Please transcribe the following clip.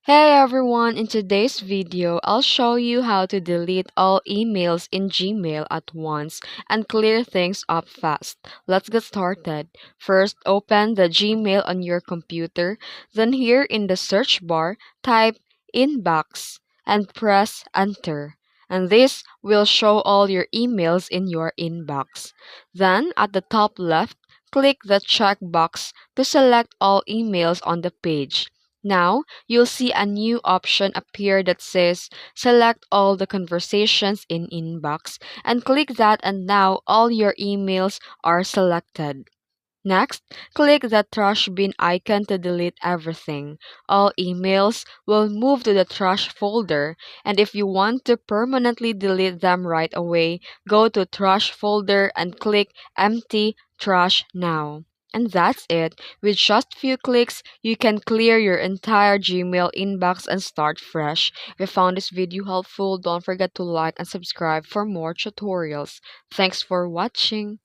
Hey everyone, in today's video, I'll show you how to delete all emails in Gmail at once and clear things up fast. Let's get started. First, open the Gmail on your computer. Then here in the search bar, type inbox and press enter. And this will show all your emails in your inbox. Then at the top left, click the check box to select all emails on the page. Now, you'll see a new option appear that says select all the conversations in inbox and click that, and now all your emails are selected. Next, click the trash bin icon to delete everything. All emails will move to the trash folder, and if you want to permanently delete them right away, go to trash folder and click empty trash now. And that's it. With just few clicks, you can clear your entire Gmail inbox and start fresh. If you found this video helpful, don't forget to like and subscribe for more tutorials. Thanks for watching.